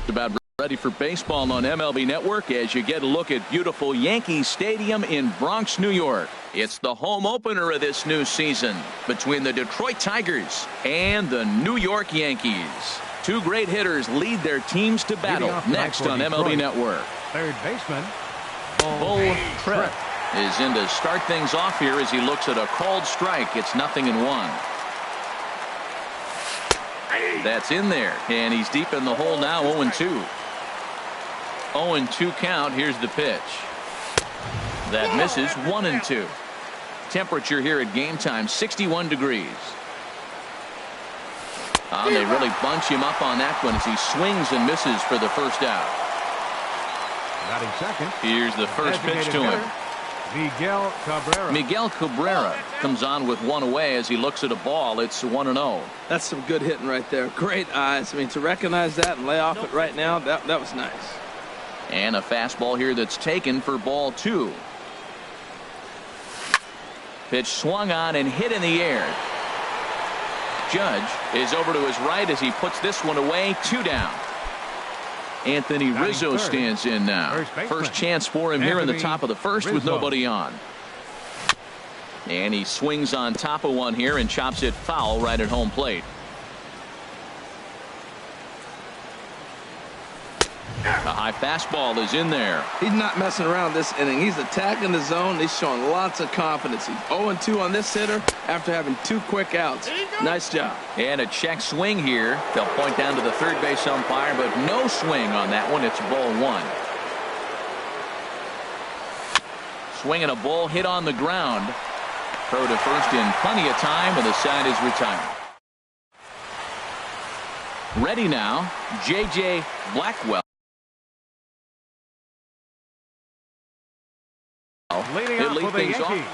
About ready for baseball on MLB Network as you get a look at beautiful Yankee Stadium in Bronx, New York. It's the home opener of this new season between the Detroit Tigers and the New York Yankees. Two great hitters lead their teams to battle next on MLB Network. Third baseman, Bull Tripp is in to start things off here as he looks at a called strike. It's 0-1. That's in there, and he's deep in the hole now. 0-2. 0-2 count. Here's the pitch. That misses. 1-2. Temperature here at game time 61 degrees. They really bunch him up on that one as he swings and misses for the first out. Batting second. Here's the first pitch to him. Miguel Cabrera comes on with one away as he looks at a ball. It's 1-0. That's some good hitting right there. Great eyes. I mean, to recognize that and lay off it right now, that was nice. And a fastball here that's taken for ball 2. Pitch swung on and hit in the air. Judge is over to his right as he puts this one away. 2 down. Anthony Rizzo stands in now. First chance for him here in the top of the first with nobody on. And he swings on top of one here and chops it foul right at home plate. A high fastball is in there. He's not messing around this inning. He's attacking the zone. He's showing lots of confidence. He's 0-2 on this hitter after having 2 quick outs. Nice job. And a check swing here. They'll point down to the third base umpire, but no swing on that one. It's ball 1. Swinging a ball hit on the ground. Throw to first in plenty of time, and the side is retired. Ready now, J.J. Blackwell. Leading off for the Yankees,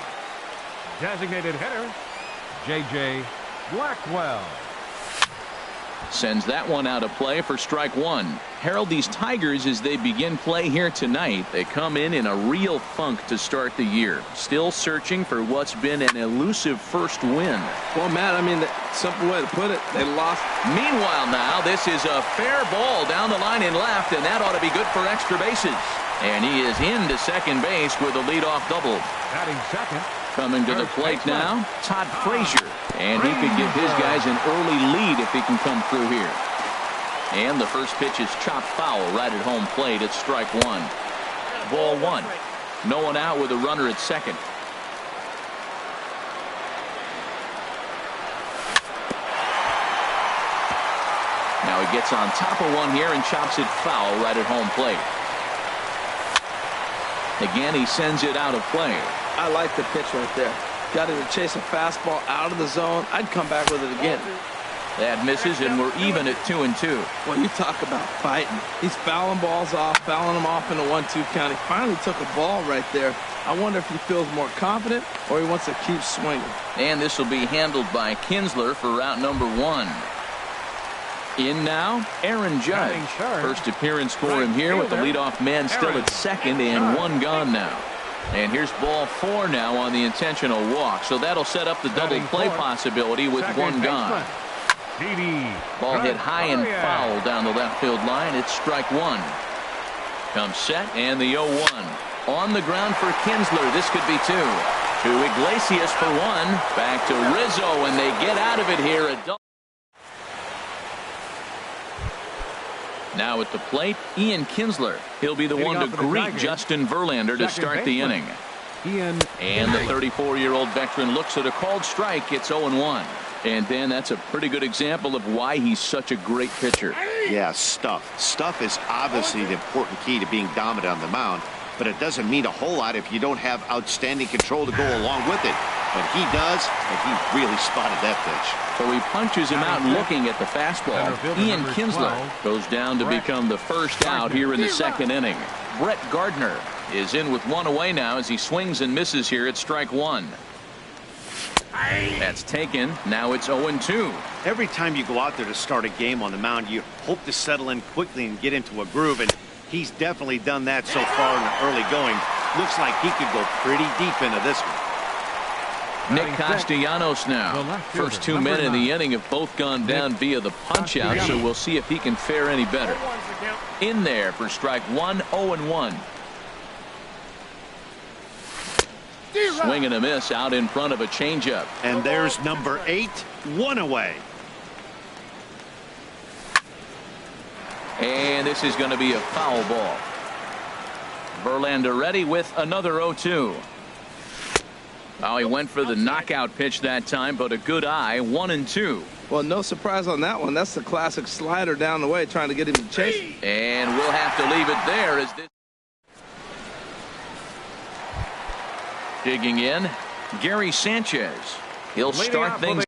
designated hitter, J.J. Blackwell. Sends that one out of play for strike 1. Herald these Tigers as they begin play here tonight. They come in a real funk to start the year. Still searching for what's been an elusive first win. Well, Matt, I mean, the simple way to put it, they lost. Meanwhile now, this is a fair ball down the line in left, and that ought to be good for extra bases. And he is into second base with a leadoff double. Batting second. Coming to the plate now, Todd Frazier. And he could give his guys an early lead if he can come through here. And the first pitch is chopped foul right at home plate. It's strike 1. Ball 1. No one out with a runner at second. Now he gets on top of one here and chops it foul right at home plate. Again, he sends it out of play. I like the pitch right there. Got him to chase a fastball out of the zone. I'd come back with it again. That misses, and we're even at 2-2. Well, you talk about fighting. He's fouling balls off, fouling them off in a 1-2 count. He finally took a ball right there. I wonder if he feels more confident or he wants to keep swinging. And this will be handled by Kinsler for route number 1. In now, Aaron Judge. First appearance for him here with the leadoff man still at second and 1 gone now. And here's ball 4 now on the intentional walk. So that'll set up the double play possibility with 1 gone. Ball hit high and foul down the left field line. It's strike 1. Comes set and the 0-1. On the ground for Kinsler. This could be 2. To Iglesias for 1. Back to Rizzo, and they get out of it here. Now at the plate, Ian Kinsler. He'll be the one to greet Justin Verlander to start the inning. And the 34-year-old veteran looks at a called strike. It's 0-1. And Dan, that's a pretty good example of why he's such a great pitcher. Yeah, stuff. Stuff is obviously the important key to being dominant on the mound, but it doesn't mean a whole lot if you don't have outstanding control to go along with it. But he does, and he really spotted that pitch. So he punches him out looking at the fastball. Ian Kinsler goes down to become the first out here in the second inning. Brett Gardner is in with 1 away now as he swings and misses here at strike 1. That's taken. Now it's 0-2. Every time you go out there to start a game on the mound, you hope to settle in quickly and get into a groove, and he's definitely done that so far in the early going. Looks like he could go pretty deep into this one. Nick Castellanos now. First 2 men in the inning have both gone down via the punch out, so we'll see if he can fare any better. In there for strike 1, 0-1. Swing and a miss out in front of a changeup. And there's number 8, 1 away. And this is going to be a foul ball. Verlander ready with another 0-2. Oh, he went for the knockout pitch that time, but a good eye, 1-2. Well, no surprise on that one. That's the classic slider down the way, trying to get him to chase. And we'll have to leave it there as this. Digging in, Gary Sanchez. He'll start things.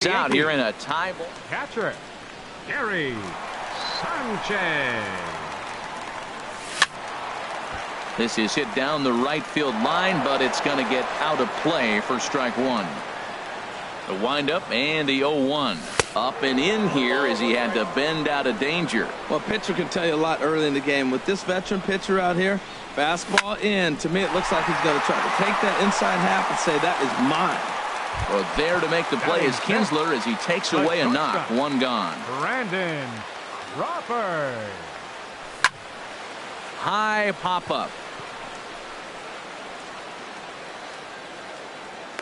Out here in a tie ball. Catcher, Gary Sanchez. This is hit down the right field line, but it's going to get out of play for strike 1. The windup and the 0-1. Up and in here as he had to bend out of danger. Well, pitcher can tell you a lot early in the game. With this veteran pitcher out here, fastball in. To me, it looks like he's going to try to take that inside half and say, that is mine. Well, there to make the play is Kinsler as he takes away a knock. 1 gone. Brandon Crawford. High pop-up.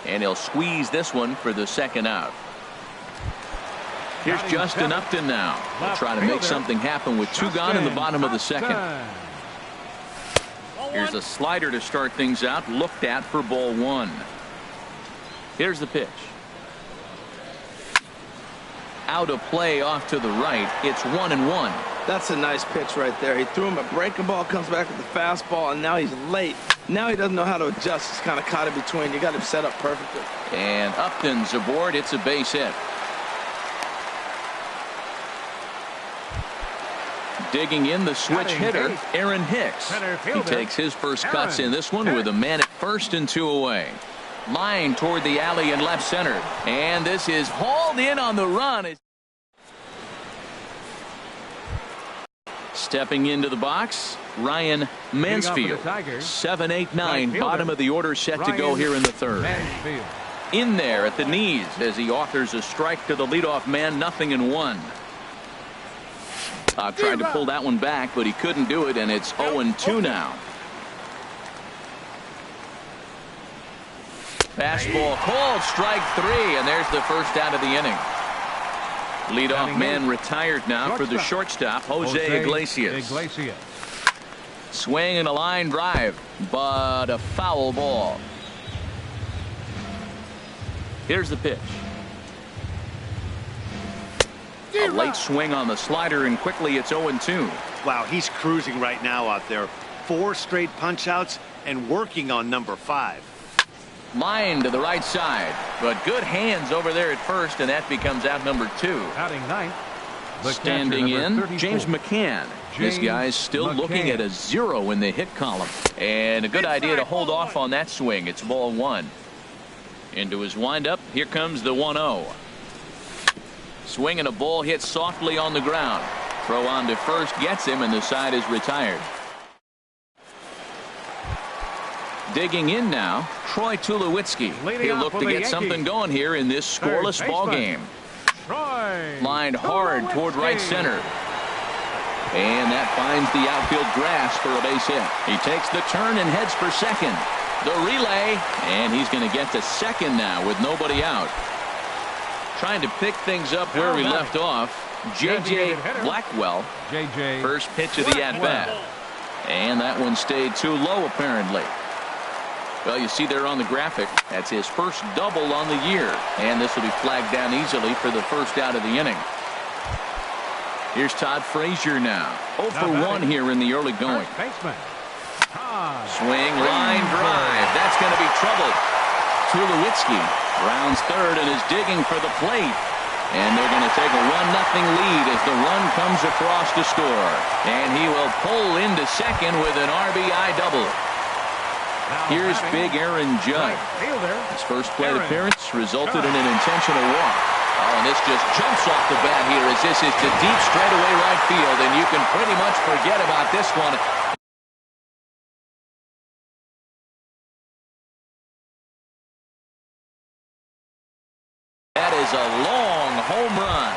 And he'll squeeze this one for the second out. Here's Justin Upton now. He'll try to make something happen with 2 gone in the bottom of the second. Here's a slider to start things out. Looked at for ball 1. Here's the pitch. Out of play off to the right. It's 1-1. That's a nice pitch right there. He threw him a breaking ball, comes back with the fastball, and now he's late. Now he doesn't know how to adjust. He's kind of caught in between. You got him set up perfectly. And Upton's aboard. It's a base hit. Digging in, the switch hitter, Aaron Hicks. He takes his first cuts in this one with a man at first and 2 away. Line toward the alley in left center. And this is hauled in on the run. Stepping into the box, Ryan Mansfield. 7, 8, 9, bottom of the order set to go here in the third. In there at the knees as he offers a strike to the leadoff man, 0-1. Tried to pull that one back, but he couldn't do it, and it's 0-2 now. Fastball called, strike 3, and there's the first out of the inning. Leadoff man retired now for the shortstop, Jose Iglesias. Swing and a line drive, but a foul ball. Here's the pitch. A late swing on the slider, and quickly it's 0-2. Wow, he's cruising right now out there. 4 straight punch outs and working on number 5. Line to the right side, but good hands over there at first, and that becomes out number 2. Batting ninth. Standing in, James McCann. This guy's still looking at a 0 in the hit column. And a good idea to hold off on that swing. It's ball 1. Into his windup, here comes the 1-0. Swing and a ball hit softly on the ground. Throw on to first gets him, and the side is retired. Digging in now, Troy Tulowitzki. He'll look to get something going here in this scoreless ball game. Lined hard toward right center. And that finds the outfield grass for a base hit. He takes the turn and heads for second. The relay, and he's going to get to second now with nobody out. Trying to pick things up where we left off. J.J. Blackwell. First pitch of the at-bat. And that one stayed too low, apparently. Well, you see there on the graphic, that's his first double on the year. And this will be flagged down easily for the first out of the inning. Here's Todd Frazier now. 0 for 1 here in the early going. Swing, line drive. That's going to be trouble. Tulowitzki rounds third and is digging for the plate. And they're going to take a 1-0 lead as the run comes across to score. And he will pull into second with an RBI double. Here's big Aaron Judge. His first plate appearance resulted in an intentional walk. Oh, and this just jumps off the bat here as this is to deep straightaway right field. And you can pretty much forget about this one. That is a long home run.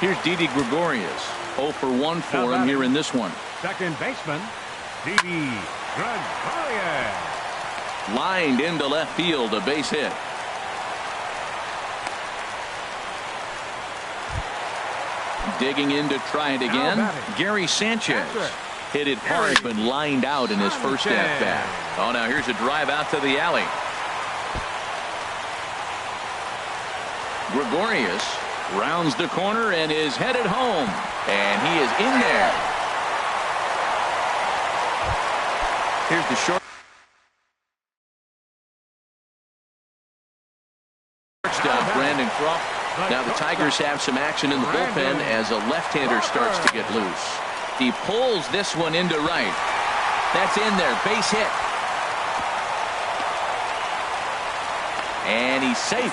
Here's Didi Gregorius. 0 for 1 for him here in this one. Second baseman, Didi Gregorius. Lined into left field, a base hit. Digging in to try it again. Gary Sanchez. Hit it hard but lined out in his first at bat. Oh, now here's a drive out to the alley. Gregorius rounds the corner and is headed home. And he is in there. Here's the shortstop, Brandon Crawford. Now the Tigers have some action in the bullpen as a left-hander starts to get loose. He pulls this one into right. That's in there. Base hit. And he's safe.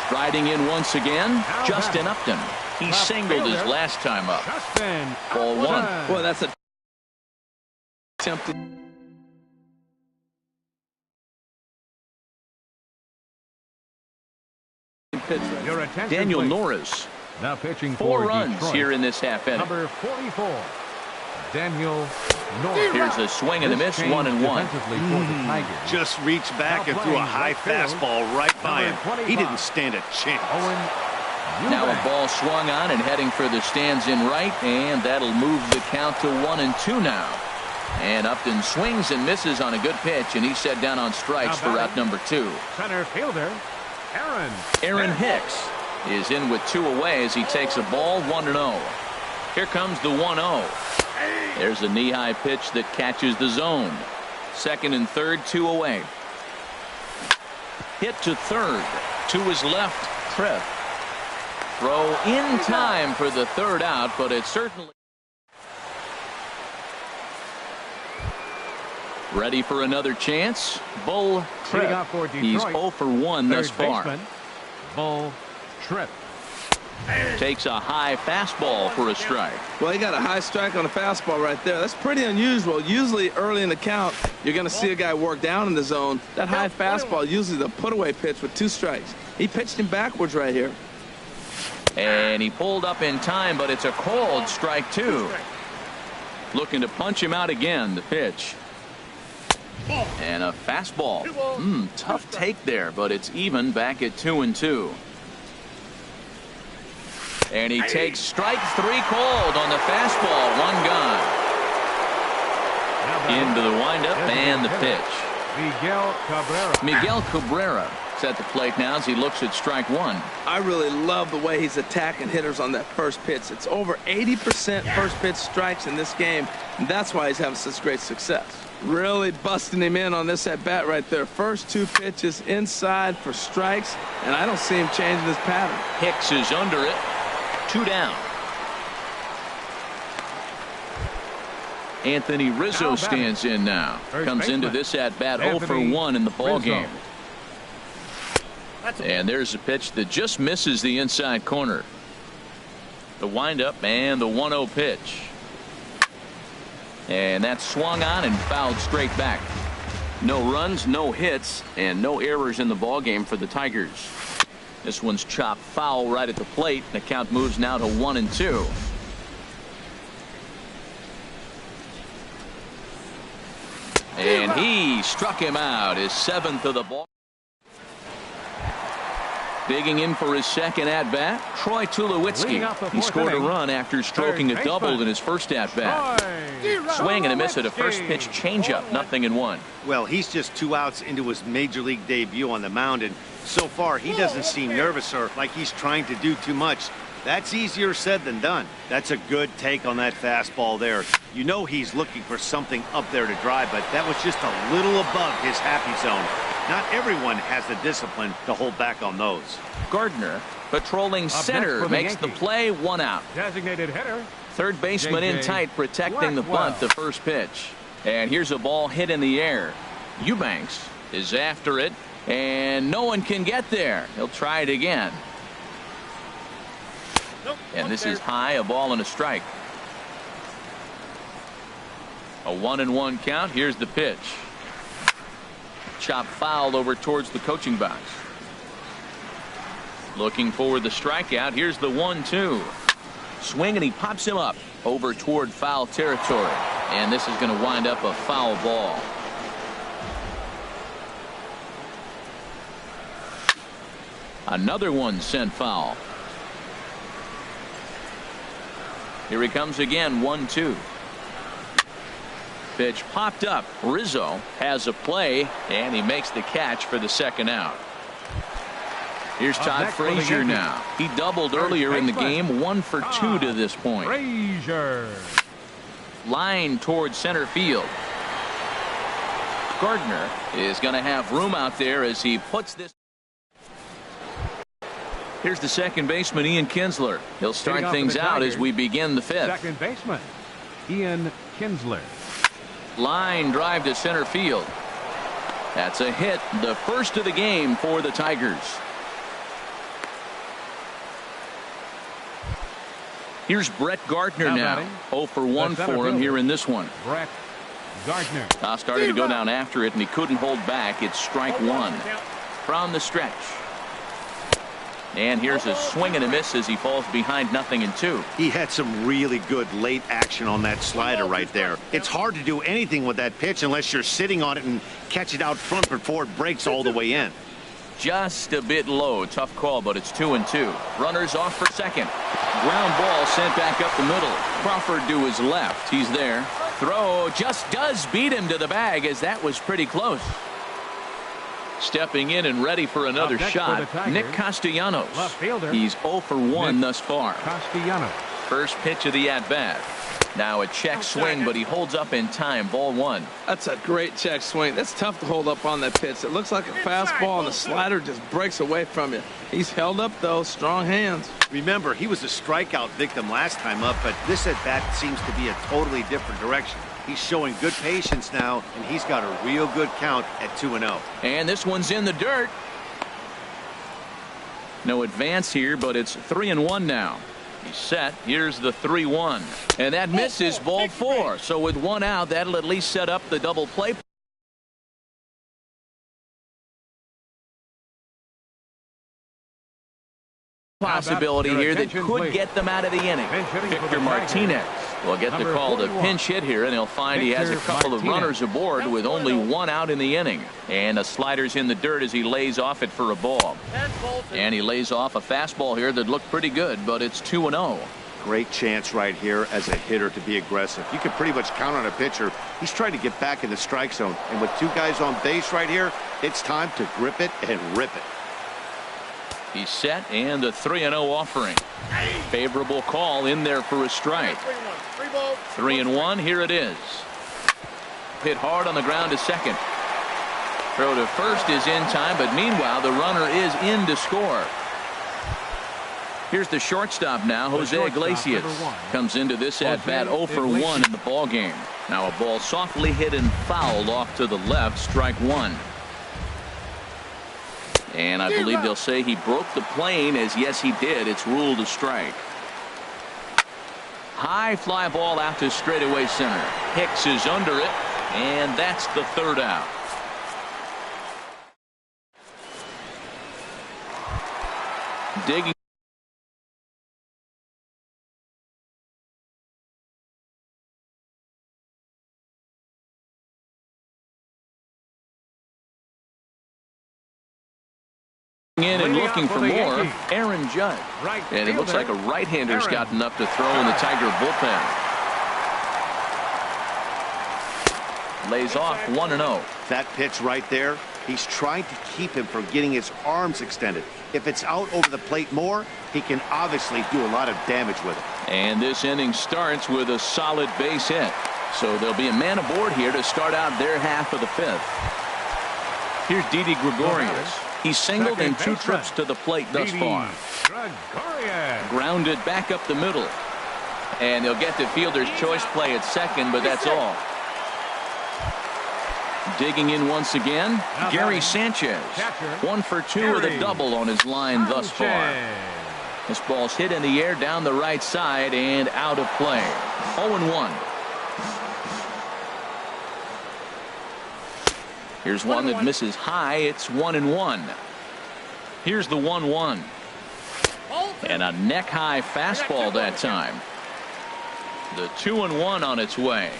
Striding in once again, Justin Upton. He singled his last time up. Ball one. Boy, that's a tempting. Daniel Norris. Now pitching 4 for runs Detroit. here in this half inning. Number 44, Daniel Norris. Here's a swing and a miss, 1-1. Just reached back and threw a high fastball right by him. He didn't stand a chance. Now a ball swung on and heading for the stands in right, and that'll move the count to 1-2 now. And Upton swings and misses on a good pitch, and he's set down on strikes for out number 2. Center fielder, Aaron Hicks is in with 2 away as he takes a ball, 1-0. Here comes the 1-0. There's a knee-high pitch that catches the zone. Second and third, 2 away. Hit to third. To his left, Trev. Throw in time for the third out, but it certainly. Ready for another chance. Bull Tripp. He's 0 for 1 thus far. Bull Tripp. Takes a high fastball for a strike. Well, he got a high strike on a fastball right there. That's pretty unusual. Usually early in the count, you're going to see a guy work down in the zone. That high fastball, usually the put-away pitch with 2 strikes. He pitched him backwards right here. And he pulled up in time, but it's a called strike 2. Looking to punch him out again, the pitch. And a fastball. Tough take there, but it's even back at 2-2. And he takes strike 3 called on the fastball. 1 gone. Into the windup and the pitch. Miguel Cabrera is at the plate now as he looks at strike 1. I really love the way he's attacking hitters on that first pitch. It's over 80% first pitch strikes in this game, and that's why he's having such great success. Really busting him in on this at bat right there. First 2 pitches inside for strikes, and I don't see him changing his pattern. Hicks is under it. 2 down. Anthony Rizzo stands in now. Comes into this at bat 0 for 1 in the ball game. And there's a pitch that just misses the inside corner. The windup and the 1-0 pitch. And that swung on and fouled straight back. No runs, no hits, and no errors in the ball game for the Tigers. This one's chopped foul right at the plate. The count moves now to 1-2. And he struck him out, his 7th of the ball. Digging in for his second at-bat, Troy Tulowitzki. He scored a run after stroking a double in his first at-bat. Swing and a miss at a first pitch changeup, 0-1. Well, he's just 2 outs into his major league debut on the mound, and so far he doesn't seem nervous or like he's trying to do too much. That's easier said than done. That's a good take on that fastball there. You know he's looking for something up there to drive, but that was just a little above his happy zone. Not everyone has the discipline to hold back on those. Gardner patrolling center makes the play, 1 out. Designated hitter. Third baseman in tight, protecting the bunt, the first pitch. And here's a ball hit in the air. Eubanks is after it, and no one can get there. He'll try it again. And this is high, a ball and a strike. A 1-1 count. Here's the pitch. Chop foul over towards the coaching box. Looking for the strikeout. Here's the 1-2. Swing, and he pops him up over toward foul territory. And this is going to wind up a foul ball. Another one sent foul. Here he comes again, 1-2. Pitch popped up. Rizzo has a play, and he makes the catch for the second out. Here's Todd Frazier now. He doubled earlier in the game, 1 for 2 to this point. Frazier. Line towards center field. Gardner is going to have room out there as he puts this. Here's the second baseman, Ian Kinsler. He'll start things out as we begin the fifth. Second baseman, Ian Kinsler. Line drive to center field. That's a hit, the first of the game for the Tigers. Here's Brett Gardner now. 0 for 1 for him here in this one. Brett Gardner. Started to go down after it, and he couldn't hold back. It's strike 1 from the stretch. And here's a swing and a miss as he falls behind 0-2. He had some really good late action on that slider right there. It's hard to do anything with that pitch unless you're sitting on it and catch it out front before it breaks all the way in. Just a bit low. Tough call, but it's 2-2. Runners off for second. Ground ball sent back up the middle. Crawford to his left. He's there. Throw just does beat him to the bag, as that was pretty close. Stepping in and ready for another shot, Nick Castellanos. He's 0 for 1 thus far. Castellanos. First pitch of the at-bat. Now a check swing, but he holds up in time. Ball 1. That's a great check swing. That's tough to hold up on that pitch. It looks like a fastball, and the slider just breaks away from you. He's held up, though. Strong hands. Remember, he was a strikeout victim last time up, but this at-bat seems to be a totally different direction. He's showing good patience now, and he's got a real good count at 2-0. And this one's in the dirt. No advance here, but it's 3-1 now. He's set. Here's the 3-1. And that misses, ball 4. So with 1 out, that'll at least set up the double play. Possibility here that could get them out of the inning. Victor Martinez will get the call to pinch hit here, and he'll find he has a couple of runners aboard with only 1 out in the inning. And the slider's in the dirt as he lays off it for a ball. And he lays off a fastball here that looked pretty good, but it's 2-0. Great chance right here as a hitter to be aggressive. You can pretty much count on a pitcher. He's trying to get back in the strike zone. And with 2 guys on base right here, it's time to grip it and rip it. He's set, and a 3-0 offering. Favorable call in there for a strike. 3-1, here it is. Hit hard on the ground to second. Throw to first is in time, but meanwhile the runner is in to score. Here's the shortstop now, Jose Iglesias. Comes into this at-bat 0 for 1 in the ball game. Now a ball softly hit and fouled off to the left, strike 1. And I believe they'll say he broke the plane, as yes he did. It's ruled a strike. High fly ball out to straightaway center. Hicks is under it, and that's the 3rd out. Digging in and looking for more, Aaron Judd. And it looks like a right-hander's gotten up to throw in the Tiger bullpen. Lays off 1-0. That pitch right there, He's trying to keep him from getting his arms extended. If it's out over the plate more, he can obviously do a lot of damage with it. And this inning starts with a solid base hit. So there'll be a man aboard here to start out their half of the fifth. Here's Didi Gregorius. He's singled in 2 trips to the plate thus far. Grounded back up the middle. And he'll get the fielder's choice play at second, but that's all. Digging in once again, Gary Sanchez. 1 for 2 with a double on his line thus far. This ball's hit in the air down the right side and out of play. 0-1. Here's one that misses high. It's 1-1. Here's the 1-1. And a neck-high fastball that time. The 2-1 on its way.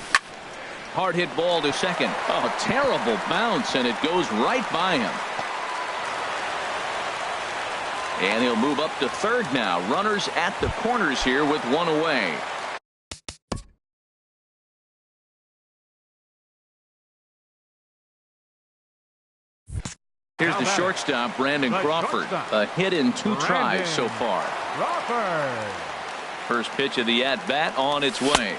Hard hit ball to second. Oh, terrible bounce, and it goes right by him. And he'll move up to third now. Runners at the corners here with 1 away. Here's the shortstop, Brandon Crawford. A hit in 2 tries so far. First pitch of the at-bat on its way.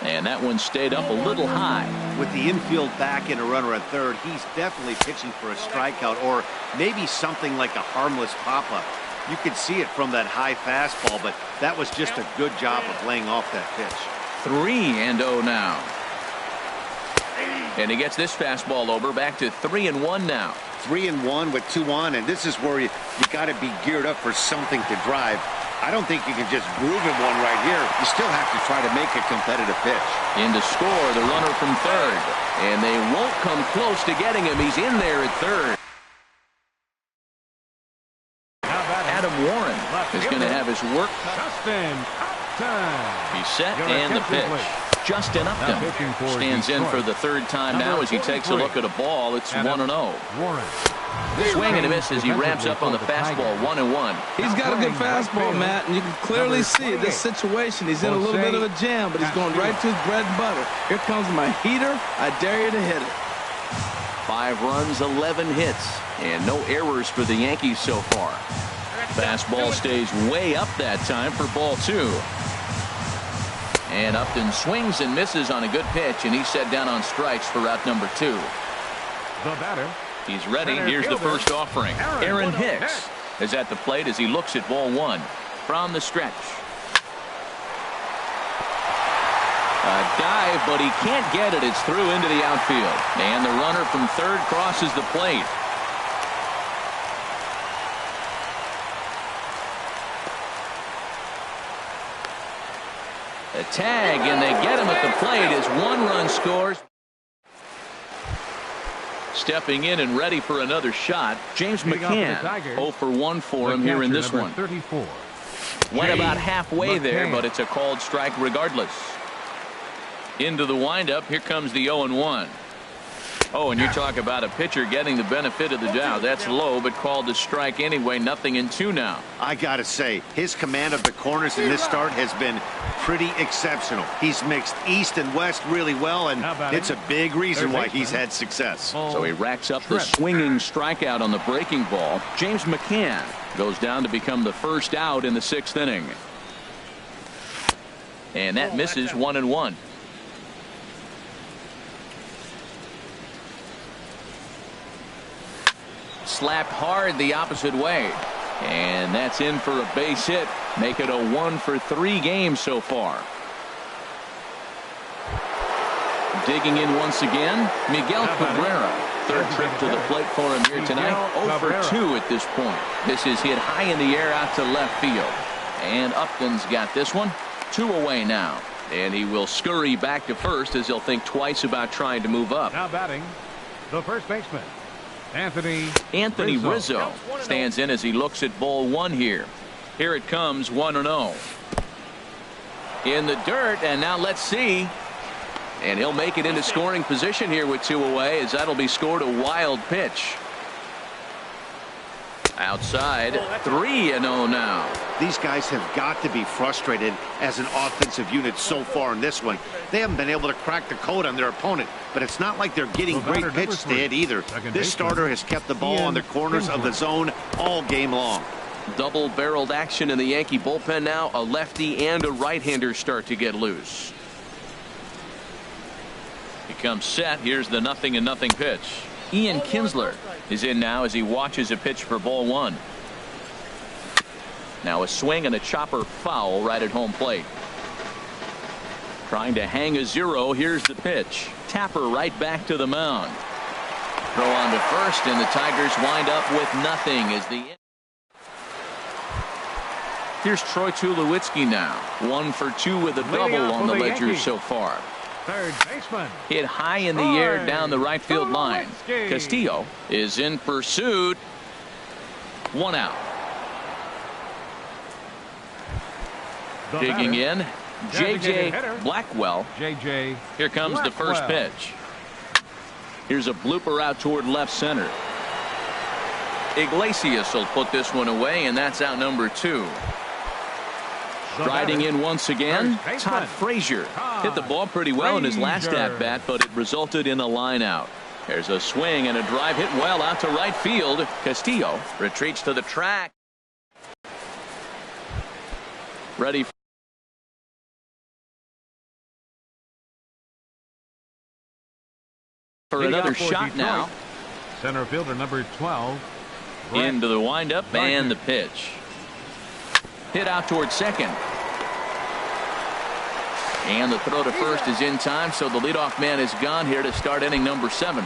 And that one stayed up a little high. With the infield back and a runner at third, he's definitely pitching for a strikeout or maybe something like a harmless pop-up. You could see it from that high fastball, but that was just a good job of laying off that pitch. 3-0 now. And he gets this fastball over, back to 3-1 now. 3-1 with 2 on, and this is where you got to be geared up for something to drive. I don't think you can just groove him one right here. You still have to try to make a competitive pitch. In to score, the runner from third. And they won't come close to getting him. He's in there at third. Adam Warren is going to have his work. He's set and the pitch. Justin Upton stands in for the third time now as he takes a look at a ball. It's 1-0. Swing and a miss as he ramps up on the fastball. 1-1. He's got a good fastball, Matt, and you can clearly see this situation. He's in a little bit of a jam, but he's going right to his bread and butter. Here comes my heater. I dare you to hit it. 5 runs, 11 hits, and no errors for the Yankees so far. Fastball stays way up that time for ball 2. And Upton swings and misses on a good pitch, and he's set down on strikes for route number 2. The batter. He's ready. Here's the first offering. Aaron Hicks is at the plate as he looks at ball 1 from the stretch. A dive, but he can't get it. It's through into the outfield. And the runner from third crosses the plate. A tag, and they get him at the plate as 1 run scores. Stepping in and ready for another shot, James McCann. 0 for 1 for him here in this one. 34. Went about halfway there, but it's a called strike regardless. Into the windup, here comes the 0-1. Oh, and you talk about a pitcher getting the benefit of the doubt. That's low, but called a strike anyway. 0-2 now. I got to say, his command of the corners in this start has been pretty exceptional. He's mixed east and west really well, and it's a big reason why he's had success. So he racks up the swinging strikeout on the breaking ball. James McCann goes down to become the first out in the 6th inning. And that misses 1-1. Slapped hard the opposite way. And that's in for a base hit. Make it a 1 for 3 game so far. Digging in once again, Miguel Cabrera. 3rd trip to the plate for him here tonight. 0 for 2 at this point. This is hit high in the air out to left field. And Upton's got this one. 2 away now. And he will scurry back to first as he'll think twice about trying to move up. Now batting, the first baseman, Anthony Rizzo stands in as he looks at ball 1 here. Here it comes, 1-0. In the dirt, and now let's see. And he'll make it into scoring position here with 2 away, as that'll be scored a wild pitch. Outside, 3-0 now. These guys have got to be frustrated as an offensive unit so far in this one. They haven't been able to crack the code on their opponent, but it's not like they're getting great pitches to hit either. This starter has kept the ball on the corners of the zone all game long. Double-barreled action in the Yankee bullpen now. A lefty and a right-hander start to get loose. He comes set. Here's the 0-0 pitch. Ian Kinsler is in now as he watches a pitch for ball 1. Now a swing and a chopper foul right at home plate. Trying to hang a 0. Here's the pitch. Tapper right back to the mound. Throw on to first, and the Tigers wind up with nothing as the. Here's Troy Tulowitzki now. 1 for 2 with a double on the ledger so far. Third baseman. Hit high in the air down the right field line. Castillo is in pursuit. 1 out. Digging in, J.J. Blackwell. J.J. Here comes the first pitch. Here's a blooper out toward left center. Iglesias will put this one away, and that's out number 2. Striding in once again, Todd Frazier hit the ball pretty well in his last at-bat, but it resulted in a line out. There's a swing and a drive hit well out to right field. Castillo retreats to the track. Ready for another shot now. Center fielder number 12. Into the windup and the pitch. Hit out towards second. And the throw to first is in time, so the leadoff man is gone here to start inning number 7.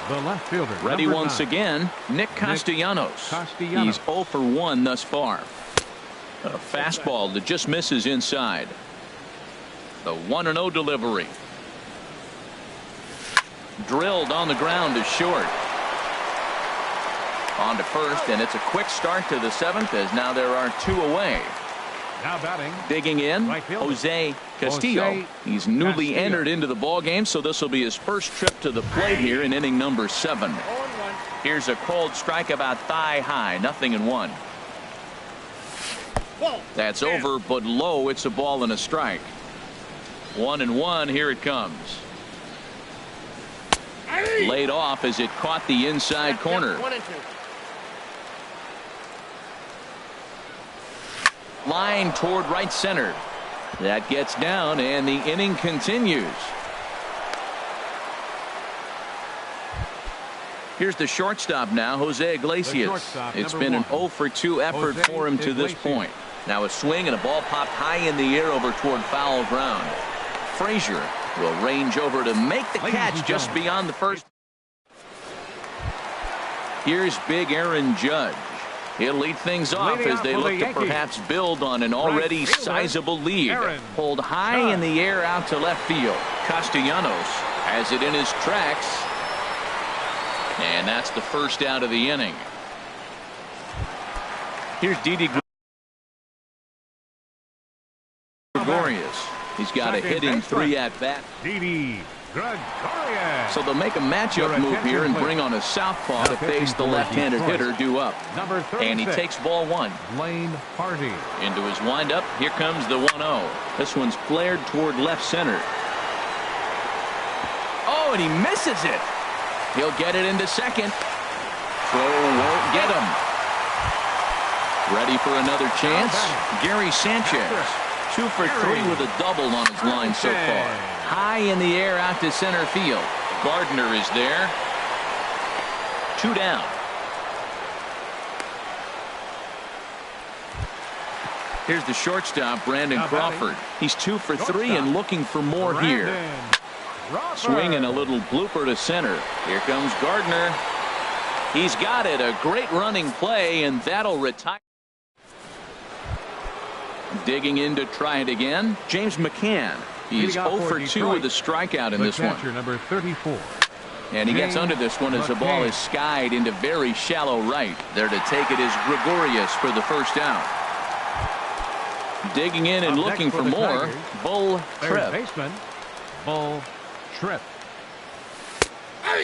The left fielder. Ready once again, Nick Castellanos. He's 0 for 1 thus far. A fastball that just misses inside. The 1-0 delivery. Drilled on the ground to short. On to first, and it's a quick start to the 7th as now there are 2 away. Now batting. Digging in, Jose Castillo. He's newly entered into the ball game, so this will be his first trip to the plate here in inning number 7. Here's a cold strike about thigh high, 0-1. That's over, but low. It's a ball and a strike. 1-1. Here it comes. Laid off as it caught the inside corner. 1-2. Line toward right center. That gets down, and the inning continues. Here's the shortstop now, Jose Iglesias. It's been an 0 for 2 effort for him to this point. Now a swing and a ball popped high in the air over toward foul ground. Frazier will range over to make the catch just beyond the first. Here's big Aaron Judge. He'll lead things off as they look to perhaps build on an already sizable lead. Pulled high in the air out to left field. Castellanos has it in his tracks. And that's the first out of the inning. Here's Didi Gregorius. He's got a hitting 3 at-bat. Didi Gregorius. So they'll make a matchup move here and bring on a southpaw to face the left-handed hitter due up. And he takes ball 1. Lane Hardy. Into his windup. Here comes the 1-0. This one's flared toward left center. Oh, and he misses it. He'll get it into second. Throw won't get him. Ready for another chance? Gary Sanchez. 2 for 3 with a double on his line so far. High in the air out to center field. Gardner is there. 2 down. Here's the shortstop, Brandon Crawford. He's 2 for 3 and looking for more here. Swinging a little blooper to center. Here comes Gardner. He's got it. A great running play, and that'll retire. Digging in to try it again, James McCann. He's 0 for 2 with a strikeout in this one. Number 34. And he gets under this one as the ball is skied into very shallow right. There to take it is Gregorius for the first out. Digging in and looking for more, Bull Tripp. Baseman, Bull Tripp.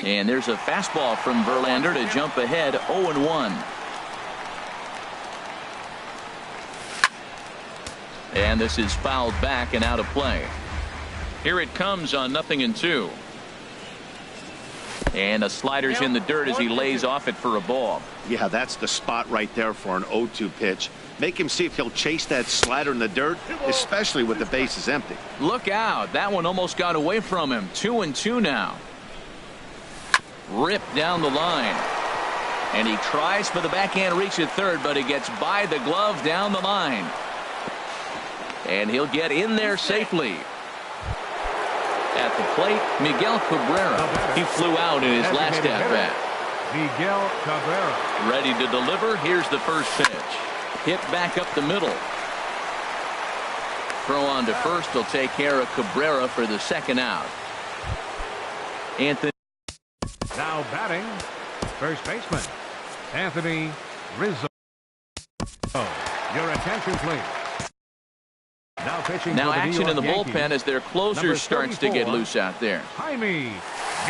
And there's a fastball from Verlander to jump ahead 0-1. And this is fouled back and out of play. Here it comes on 0-2. And a slider's in the dirt as he lays off it for a ball. Yeah, that's the spot right there for an 0-2 pitch. Make him see if he'll chase that slider in the dirt, especially with the bases empty. Look out. That one almost got away from him. 2-2 now. Ripped down the line. And he tries for the backhand reach at third, but he gets by the glove down the line. And he'll get in there safely. At the plate, Miguel Cabrera. He flew out in his last at-bat. Miguel Cabrera. Ready to deliver. Here's the first pitch. Hit back up the middle. Throw on to first. He'll take care of Cabrera for the second out. Anthony. Now batting, first baseman, Anthony Rizzo. Your attention, please. Now pitching. Now for the action in the Yankees. bullpen as their closer starts to get loose out there. Jaime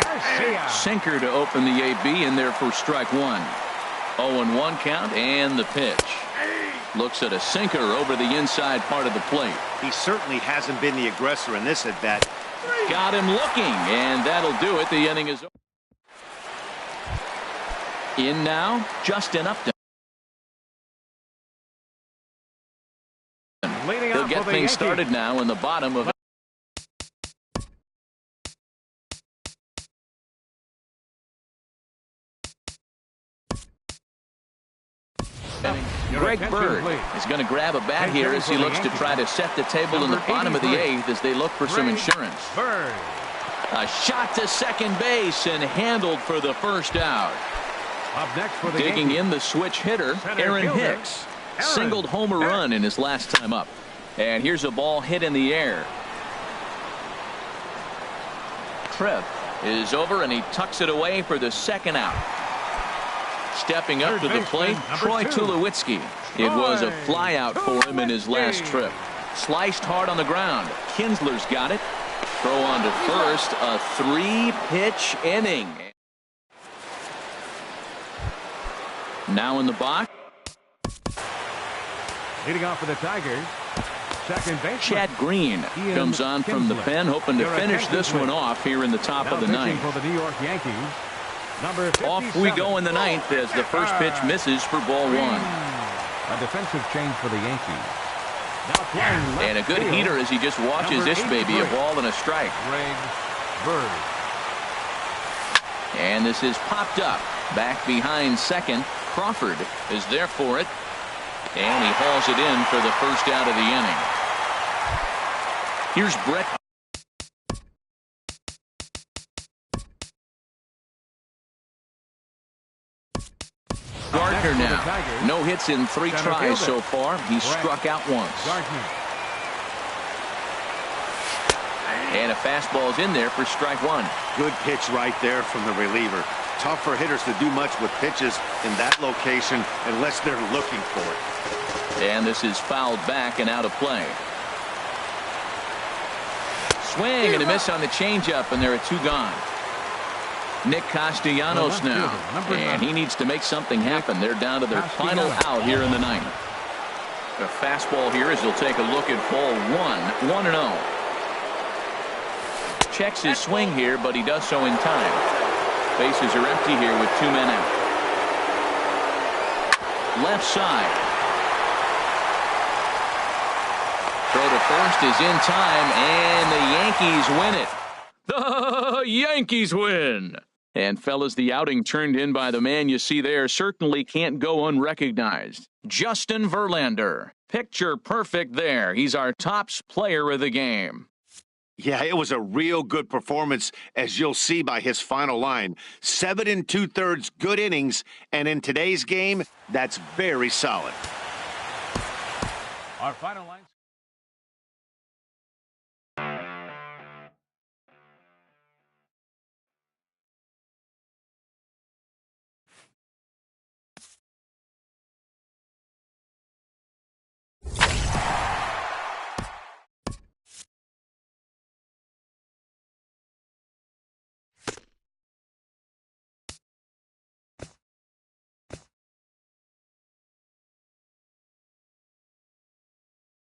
Garcia. Sinker to open the AB in there for strike one. 0-1 count and the pitch. Looks at a sinker over the inside part of the plate. He certainly hasn't been the aggressor in this at bat. Got him looking, and that'll do it. The inning is over. In now, Justin Upton. He'll get things started now in the bottom of. Greg Bird is going to grab a bat here as he looks to try to set the table in the bottom of the eighth as they look for some insurance. A shot to second base and handled for the first out. Up next for the Digging Yankees, in the switch hitter, Aaron Hicks. Singled home a run in his last time up. And here's a ball hit in the air. Tripp is over and he tucks it away for the second out. Stepping up to the plate, Troy Tulowitzki. It was a fly out for him in his last trip. Sliced hard on the ground. Kinsler's got it. Throw on to first. A 3-pitch inning. Now in the box. Leading off for the Tigers, second baseman Chad Green comes on from the pen, hoping to finish this one off here in the top of the ninth. For the New York Yankees, number 57. Off we go in the ninth as the first pitch misses for ball one. A defensive change for the Yankees. Now playing left And a good field, heater as he just watches this baby, a ball and a strike. Greg Bird. And this is popped up. Back behind second. Crawford is there for it. And he hauls it in for the first out of the inning. Here's Brett. Gardner now. No hits in 3 tries so far. He struck out once. And a fastball's in there for strike one. Good pitch right there from the reliever. Tough for hitters to do much with pitches in that location unless they're looking for it. And this is fouled back and out of play. Swing and a miss on the changeup, and there are 2 gone. Nick Castellanos now, and he needs to make something happen. They're down to their final out here in the ninth. A fastball here as he'll take a look at ball 1, 1-0. Checks his swing here, but he does so in time. Bases are empty here with 2 men out. Left side. Throw to first is in time, and the Yankees win it. The Yankees win. And fellas, the outing turned in by the man you see there certainly can't go unrecognized. Justin Verlander. Picture perfect there. He's our top player of the game. Yeah, it was a real good performance, as you'll see by his final line. 7 2/3 good innings, and in today's game, that's very solid. Our final line.